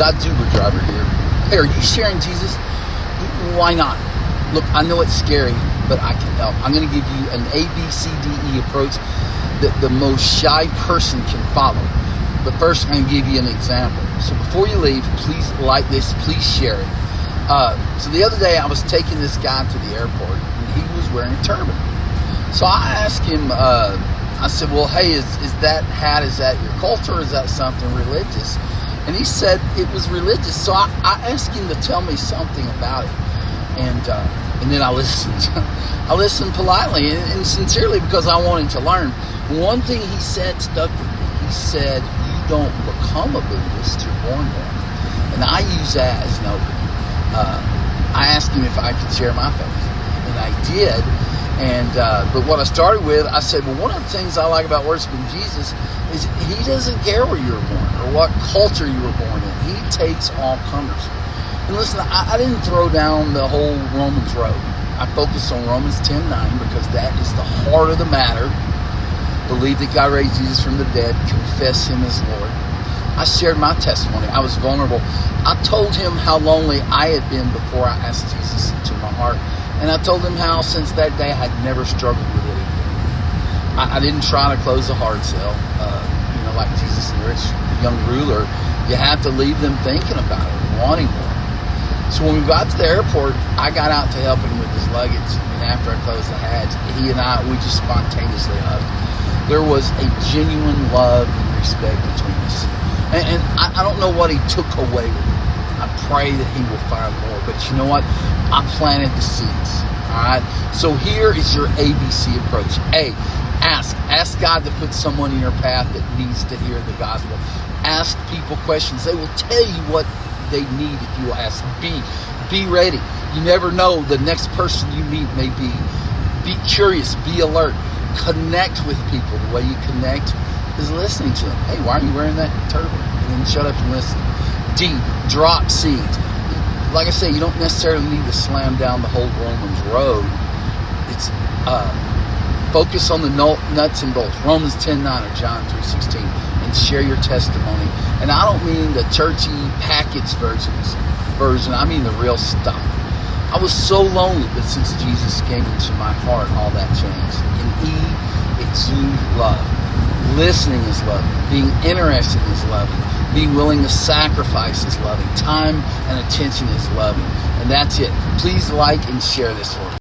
God's Uber driver here. Hey, are you sharing Jesus? Why not? Look, I know it's scary, but I can help. I'm going to give you an ABCDE approach that the most shy person can follow. But first, I'm going to give you an example. So before you leave, please like this. Please share it. So the other day, I was taking this guy to the airport, and he was wearing a turban. So I asked him, I said, well, hey, is that hat, is that your culture, or is that something religious? And he said it was religious. So I asked him to tell me something about it. And then I listened. I listened politely and sincerely because I wanted to learn. One thing he said stuck with me. He said, you don't become a Buddhist, you're born one. And I use that as an opening. I asked him if I could share my faith, and I did. But what I started with, I said, well, one of the things I like about worshiping Jesus is he doesn't care where you were born or what culture you were born in. He takes all comers. And listen, I didn't throw down the whole Romans road. I focused on Romans 10:9 because that is the heart of the matter. Believe that God raised Jesus from the dead. Confess him as Lord. I shared my testimony. I was vulnerable. I told him how lonely I had been before I asked Jesus into my heart. And I told him how since that day I had never struggled with it again. I didn't try to close a hard sell. Like Jesus and the rich young ruler, you have to leave them thinking about it, wanting more. So when we got to the airport, I got out to help him with his luggage. And after I closed the hatch, he and we just spontaneously hugged. There was a genuine love and respect between us. And I don't know what he took away with him. I pray that he will find more. But you know what? I planted the seeds. All right? So here is your ABC approach. A, ask. Ask God to put someone in your path that needs to hear the gospel. Ask people questions. They will tell you what they need if you will ask. Be ready. You never know, the next person you meet may be curious, be alert, connect with people. The way you connect is listening to them. Hey, why are you wearing that turban? And then shut up and listen. D, drop seeds. Like I say, you don't necessarily need to slam down the whole Romans road. It's focus on the nuts and bolts. Romans 10:9 or John 3:16, and share your testimony. And I don't mean the churchy packaged version. I mean the real stuff. I was so lonely, but since Jesus came into my heart, all that changed. And E, exude love. Listening is loving. Being interested is loving. Being willing to sacrifice is loving. Time and attention is loving. And that's it. Please like and share this for me.